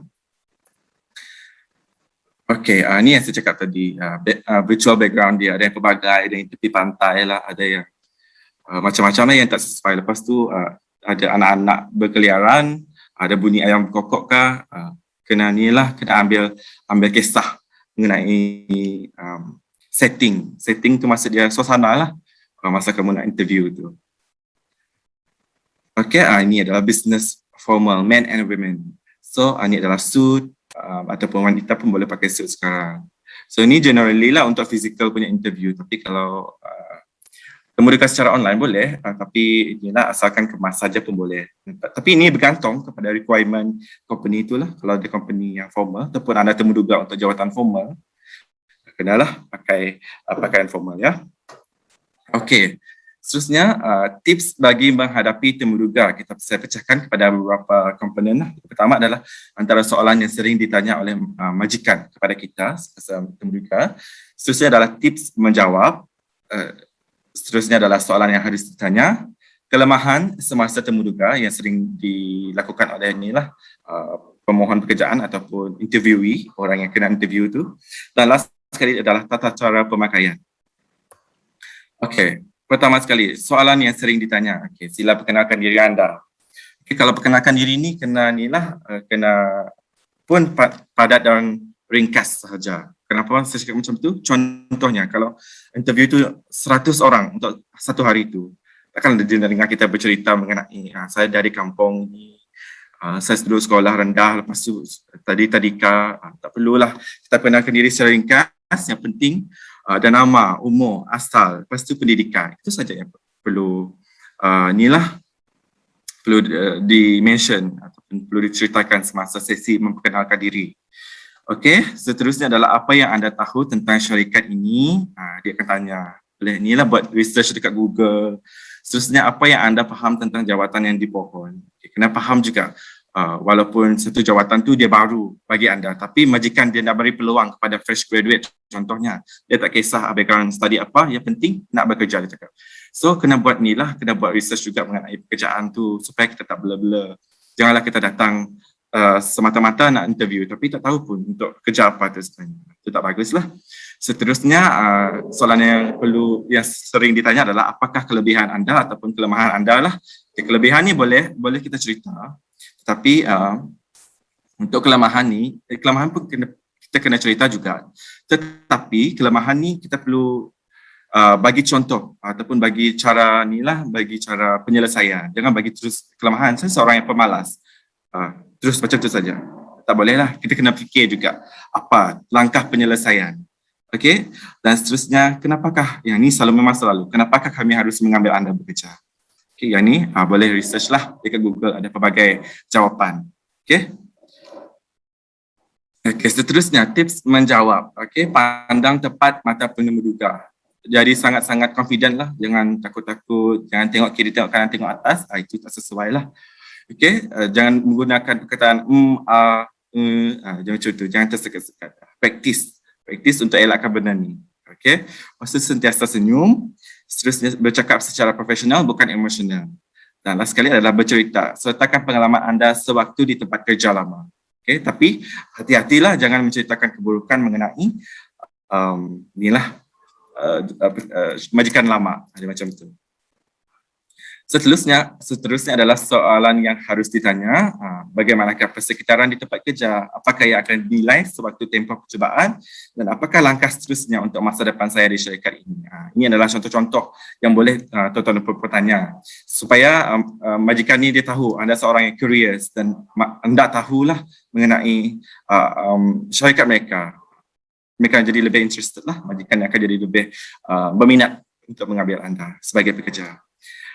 Okay, ni yang saya cakap tadi, virtual background dia, ada yang pelbagai, ada yang tepi pantai lah, ada yang macam-macam lah yang tak sesuai. Lepas tu ada anak-anak berkeliaran, ada bunyi ayam kokok kah, kena ni lah, kena ambil kisah mengenai setting tu maksud dia suasana lah masa kamu nak interview tu. Okay, ini adalah business formal, men and women. So, ini adalah suit ataupun wanita pun boleh pakai suit sekarang. So, ini generally lah untuk physical punya interview. Tapi kalau kemudian secara online boleh, tapi inilah asalkan kemas saja pun boleh. Tapi ini bergantung kepada requirement company itulah. Kalau ada company yang formal ataupun anda temuduga untuk jawatan formal, kenalah pakai pakaian formal ya. Okey. Seterusnya tips bagi menghadapi temuduga saya pecahkan kepada beberapa komponen lah. Pertama adalah antara soalan yang sering ditanya oleh majikan kepada kita semasa temuduga. Seterusnya adalah tips menjawab. Seterusnya adalah soalan yang harus ditanya. Kelemahan semasa temuduga yang sering dilakukan oleh inilah pemohon pekerjaan ataupun interviewee, orang yang kena interview tu. Dan last sekali adalah tata cara pemakaian. Okey, pertama sekali soalan yang sering ditanya. Okey, sila perkenalkan diri anda. Okey, kalau perkenalkan diri ni kena kena pun padat dan ringkas sahaja. Kenapa saya cakap macam tu? Contohnya kalau interview tu 100 orang untuk satu hari tu, takkan dia dengar kita bercerita mengenai saya dari kampung ni, saya duduk sekolah rendah, lepas tu tadika, tak perlulah kita perkenalkan diri secara ringkas. Yang penting dan nama, umur, asal, lepas tu pendidikan. Itu saja yang perlu perlu di-mention ataupun perlu diceritakan semasa sesi memperkenalkan diri. Okey, seterusnya adalah apa yang anda tahu tentang syarikat ini. Dia akan tanya. Boleh inilah buat research dekat Google. Seterusnya apa yang anda faham tentang jawatan yang dipohon. Okay, kena faham juga. Walaupun satu jawatan tu dia baru bagi anda, tapi majikan dia nak beri peluang kepada fresh graduate contohnya, dia tak kisah background study apa, yang penting nak bekerja dia cakap. So kena buat ni lah, kena buat research juga mengenai pekerjaan tu supaya kita tak blur-blur. Janganlah kita datang semata-mata nak interview tapi tak tahu pun untuk kerja apa tu sebenarnya. Itu tak bagus lah. Seterusnya soalan yang sering ditanya adalah apakah kelebihan anda ataupun kelemahan anda lah. Kelebihan ni boleh kita cerita. Tapi untuk kelemahan ni, kelemahan pun kita kena cerita juga. Tetapi kelemahan ni kita perlu bagi contoh ataupun bagi cara penyelesaian. Jangan bagi terus kelemahan. Saya seorang yang pemalas. Terus macam tu saja. Tak boleh lah. Kita kena fikir juga apa langkah penyelesaian. Okey. Dan seterusnya, kenapakah yang ni memang selalu. Kenapakah kami harus mengambil anda bekerja? Okay, yang ni boleh research lah dekat Google, ada pelbagai jawapan. Okay. Okay, seterusnya tips menjawab. Okay, pandang tepat mata penemuduga. Jadi sangat-sangat confident lah, jangan takut-takut, jangan tengok kiri, tengok kanan, tengok atas, itu tak sesuai lah. Okay, jangan menggunakan perkataan jangan macam tu, jangan tersekat-sekat. Praktis untuk elakkan benda ni. Okay, masa sentiasa senyum, seterusnya bercakap secara profesional bukan emosional. Dan last sekali adalah bercerita, sertakan pengalaman anda sewaktu di tempat kerja lama. Okay, tapi hati-hatilah jangan menceritakan keburukan mengenai majikan lama, ada macam tu. Seterusnya adalah soalan yang harus ditanya, bagaimanakah persekitaran di tempat kerja, apakah yang akan dinilai sewaktu tempoh percubaan dan apakah langkah seterusnya untuk masa depan saya di syarikat ini. Ini adalah contoh-contoh yang boleh tuan-tuan bertanya supaya majikan ni dia tahu anda seorang yang curious dan anda tahulah mengenai syarikat mereka. Mereka jadi lebih interested lah, majikan akan jadi lebih berminat untuk mengambil anda sebagai pekerja.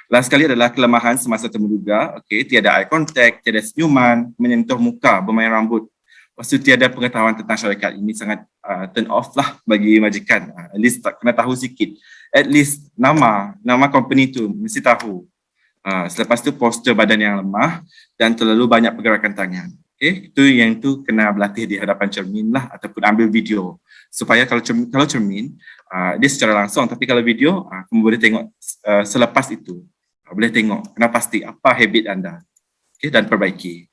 Last sekali adalah kelemahan semasa temuduga. Okey, tiada eye contact, tiada senyuman, menyentuh muka, bermain rambut. Lepas tu tiada pengetahuan tentang syarikat. Ini sangat turn off lah bagi majikan. At least tak kena tahu sikit. At least nama company tu mesti tahu. Selepas tu postur badan yang lemah dan terlalu banyak pergerakan tangan. Okay, itu kena berlatih di hadapan cermin lah ataupun ambil video. Supaya kalau cermin dia secara langsung, tapi kalau video kamu boleh tengok selepas itu. Boleh tengok, kena pasti apa habit anda. Okay, dan perbaiki.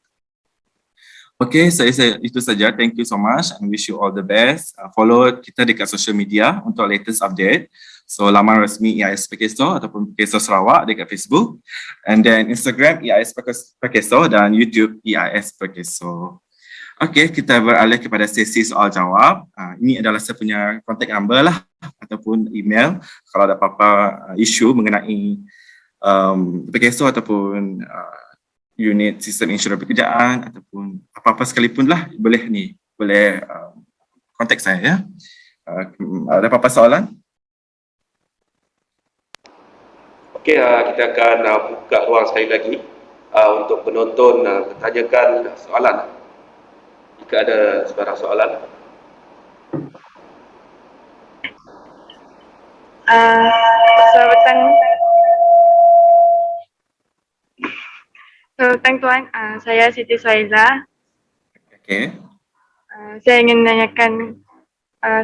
Okay, saya itu saja. Thank you so much and wish you all the best. Follow kita dekat social media untuk latest update. So, laman resmi EIS Perkeso ataupun Perkeso Sarawak dekat Facebook. And then Instagram EIS Perkeso dan YouTube EIS Perkeso. Okay, kita beralih kepada sesi soal jawab. Ini adalah saya punya contact number lah ataupun email. Kalau ada apa-apa isu mengenai Perkeso ataupun unit sistem insurans pekerjaan ataupun apa-apa sekalipun lah, boleh kontak saya ya. Ada apa-apa soalan? Okey, kita akan buka ruang sekali lagi untuk penonton bertanyakan soalan. Jika ada sebarang soalan. Selamat petang Tuan, saya Siti Suhaiza. Okey. Saya ingin menanyakan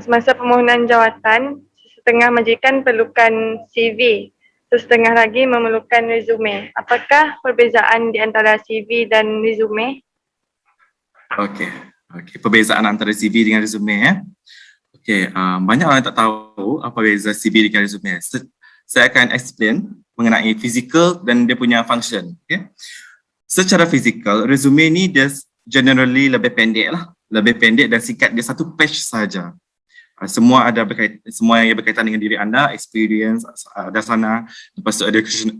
semasa permohonan jawatan, setengah majikan perlukan CV, setengah lagi memerlukan resume. Apakah perbezaan di antara CV dan resume? Okey. Perbezaan antara CV dengan resume ya. Okey, banyak orang tak tahu apa beza CV dengan resume. Saya akan explain mengenai physical dan dia punya function. Okay? Secara fizikal, resume ni dia generally lebih pendek lah. Lebih pendek dan singkat, dia satu page saja. Semua yang berkaitan dengan diri anda, experience ada sana, lepas tu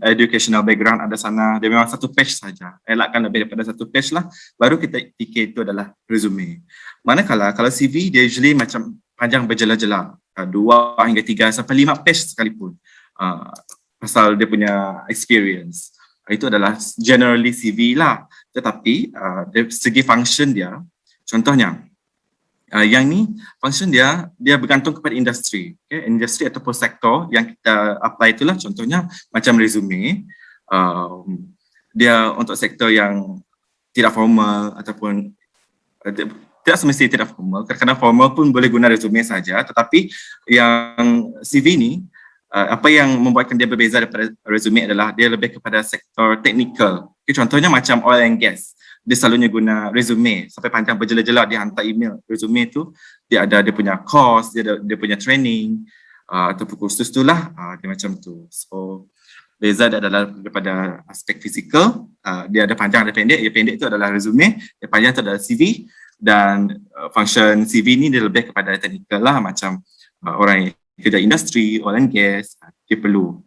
educational background ada sana, dia memang satu page saja. Elakkan lebih daripada satu page lah, baru kita fikir itu adalah resume. Manakala kalau CV dia usually macam panjang berjela-jela, 2 hingga 3 sampai 5 page sekalipun. Pasal dia punya experience. Itu adalah generally CV lah. Tetapi dari segi function dia, contohnya, yang ni function dia bergantung kepada industri. Okay? Industri ataupun sektor yang kita apply itulah, contohnya macam resume. Dia untuk sektor yang tidak formal ataupun tidak semestinya tidak formal. Kadang-kadang formal pun boleh guna resume saja. Tetapi yang CV ni, apa yang membuatkan dia berbeza daripada resume adalah dia lebih kepada sektor teknikal. Okay, contohnya macam oil and gas. Dia selalunya guna resume sampai panjang berjela-jela dia hantar email. Resume tu dia ada dia punya course, dia punya training ataupun kursus tu lah, dia macam tu. So beza dia adalah daripada aspek fizikal, dia ada panjang ada pendek. Yang pendek tu adalah resume, yang panjang tu adalah CV dan function CV ni dia lebih kepada teknikal lah, macam orang yang kerja industri, oil and gas, dia perlu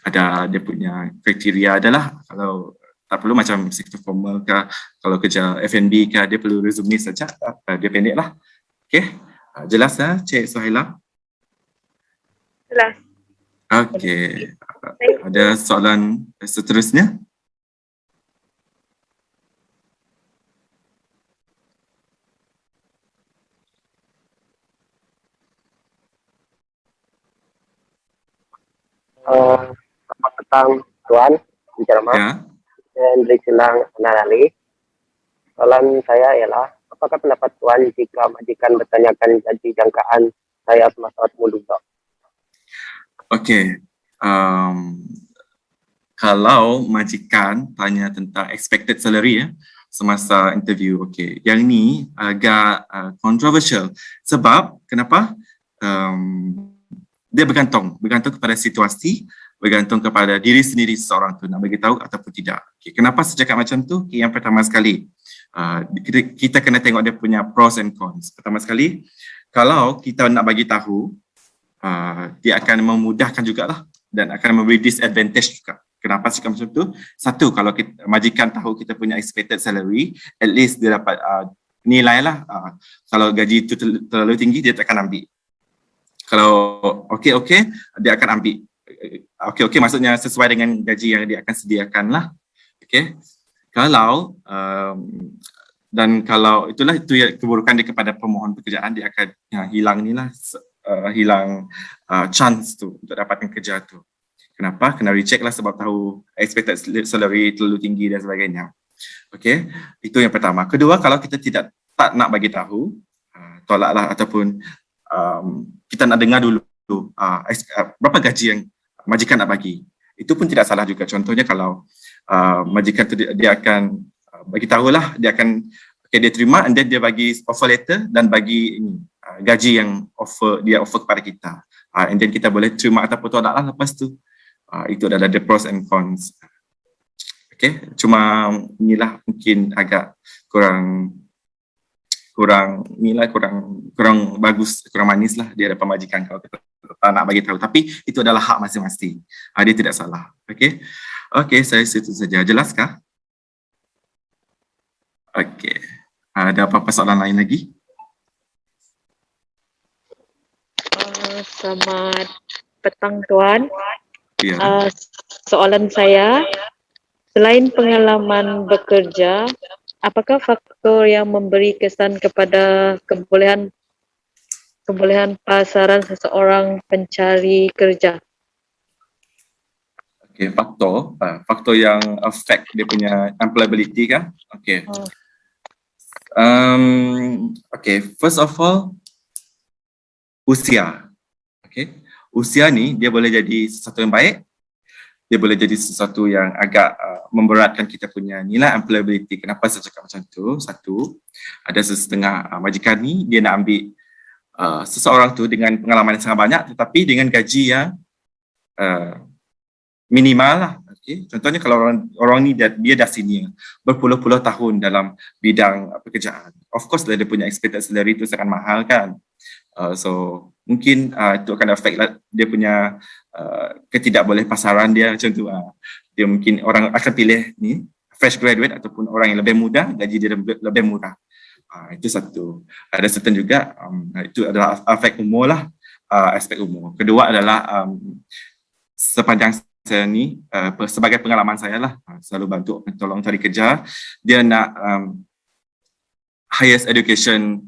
ada dia punya kriteria adalah. Kalau tak perlu macam sektor formal ke, kalau kerja F&B ke, dia perlu resume saja, dia pendek lah. Okay, jelas lah Cik Suhaila? Jelas. Okay, ada soalan seterusnya? Selamat petang Tuan, penceramah. Ya. Saya Hendrik Senang Senarali. Soalan saya ialah, apakah pendapat Tuan jika majikan bertanyakan gaji jangkaan saya semasa temuduga? Okey. Kalau majikan tanya tentang expected salary ya semasa interview, okey. Yang ni agak controversial. Sebab kenapa? Dia bergantung kepada situasi, bergantung kepada diri sendiri seseorang tu nak bagi tahu ataupun tidak. Okay, kenapa saya cakap macam tu? Okay, yang pertama sekali, kita kena tengok dia punya pros and cons. Pertama sekali, kalau kita nak bagi tahu, dia akan memudahkan jugalah dan akan memberi disadvantage juga. Kenapa saya cakap macam tu? Satu, kalau majikan tahu kita punya expected salary, at least dia dapat nilai lah. Kalau gaji itu terlalu tinggi, dia tak akan ambil. Kalau okey, dia akan ambil. okey, maksudnya sesuai dengan gaji yang dia akan sediakan lah. Okey. Kalau dan kalau itu ya keburukan dia kepada pemohon pekerjaan, dia akan hilang hilang chance tu untuk dapatkan kerja tu. Kenapa? Kena recheck lah sebab tahu expected salary terlalu tinggi dan sebagainya. Okey, itu yang pertama. Kedua, kalau kita tak nak bagi tahu, tolaklah ataupun kita nak dengar dulu berapa gaji yang majikan nak bagi. Itu pun tidak salah juga. Contohnya kalau majikan tu dia akan bagi tahulah, dia akan dia terima and then dia bagi offer letter dan bagi gaji yang dia offer kepada kita. And then kita boleh terima ataupun tolak lah lepas tu. Itu adalah the pros and cons. Okay, cuma inilah mungkin agak kurang bagus, kurang manis lah di hadapan majikan kalau kita tak nak bagi tahu. Tapi itu adalah hak masing-masing. Dia tidak salah. Okay, saya situ saja. Jelaskah? Okay. Ada apa-apa soalan lain lagi? Selamat petang Tuan. Ya. Soalan saya, selain pengalaman bekerja, apakah faktor yang memberi kesan kepada kebolehan pasaran seseorang pencari kerja? Okay, faktor yang affect dia punya employability kan? Okay. Okay, first of all, usia. Okay, usia ni dia boleh jadi sesuatu yang baik, dia boleh jadi sesuatu yang agak memberatkan kita punya nilai employability. Kenapa saya cakap macam tu? Satu, ada setengah majikan ni dia nak ambil seseorang tu dengan pengalaman yang sangat banyak tetapi dengan gaji yang minimal lah. Okay. Contohnya kalau orang ni dia dah senior berpuluh-puluh tahun dalam bidang pekerjaan. Of course dia punya expected salary tu sangat mahal kan. So mungkin itu akan affect dia punya ketidakboleh pasaran dia macam tu. Dia mungkin orang akan pilih ni fresh graduate ataupun orang yang lebih muda, gaji dia lebih murah. Itu satu. Ada certain juga itu adalah aspek umur lah, aspek umur. Kedua adalah sepanjang saya ni sebagai pengalaman saya lah, selalu bantu tolong cari kerja, dia nak highest education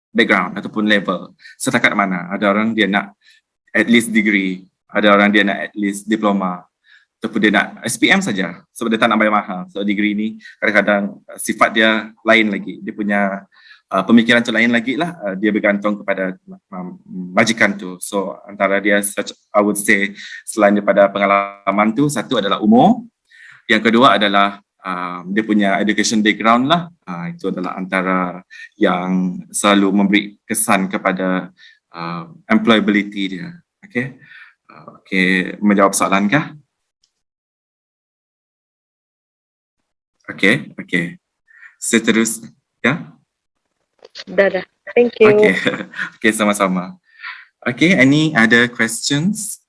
background ataupun level setakat mana. Ada orang dia nak at least degree, ada orang dia nak at least diploma, ataupun dia nak SPM saja sebab dia tak nak bayar mahal. So degree ni kadang-kadang sifat dia lain lagi, dia punya pemikiran tu lain lagi lah, dia bergantung kepada majikan tu. So antara dia, I would say, selain daripada pengalaman tu, satu adalah umur, yang kedua adalah dia punya education background lah. Itu adalah antara yang selalu memberi kesan kepada employability dia. Okay, menjawab soalan kah? Okay. Seterusnya, ya? Dah. Thank you. Okay, sama-sama. Okay, any other questions?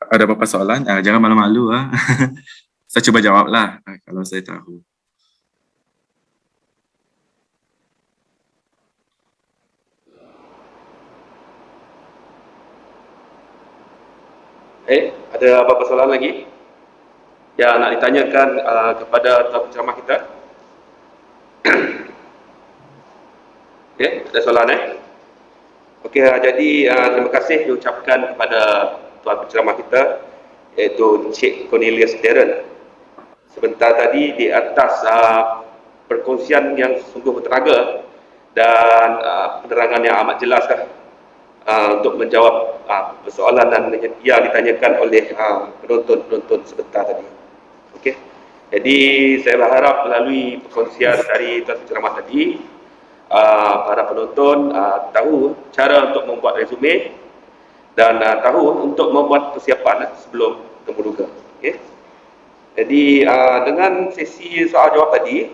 Ada apa-apa soalan? Jangan malu-malu. Saya cuba jawablah kalau saya tahu. Ada apa-apa soalan lagi yang nak ditanyakan kepada tuan penceramah kita? Ada soalan Okey, jadi terima kasih diucapkan kepada tuan penceramah kita, iaitu Encik Cornelius Darren. Sebentar tadi di atas perkongsian yang sungguh bertenaga dan penerangan yang amat jelas untuk menjawab persoalan dan yang ditanyakan oleh penonton-penonton sebentar tadi. Okey. Jadi saya berharap melalui perkongsian dari tuan penceramah tadi, para penonton tahu cara untuk membuat resume dan tahu untuk membuat persiapan sebelum temuduga. Okey. Jadi dengan sesi soal jawab tadi,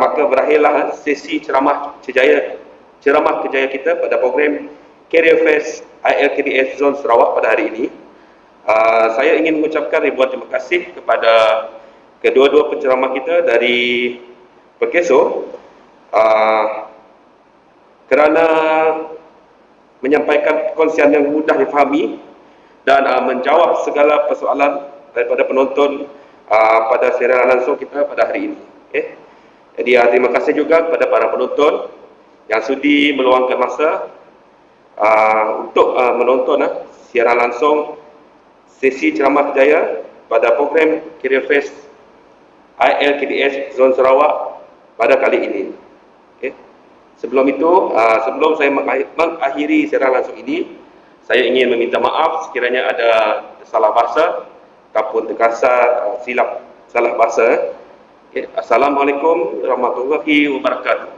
maka berakhirlah sesi ceramah kejaya kita pada program Career Fest ILKDS Zone Sarawak pada hari ini. Saya ingin mengucapkan ribuan terima kasih kepada kedua-dua penceramah kita dari Perkeso kerana menyampaikan perkongsian yang mudah difahami dan menjawab segala persoalan daripada penonton pada siaran langsung kita pada hari ini. Jadi terima kasih juga kepada para penonton yang sudi meluangkan masa untuk menonton siaran langsung sesi ceramah kerjaya pada program Career Fest ILKDS Zone Sarawak pada kali ini. Sebelum itu, sebelum saya mengakhiri siaran langsung ini, saya ingin meminta maaf sekiranya ada salah bahasa ataupun terkasar silap salah bahasa. Assalamualaikum warahmatullahi wabarakatuh.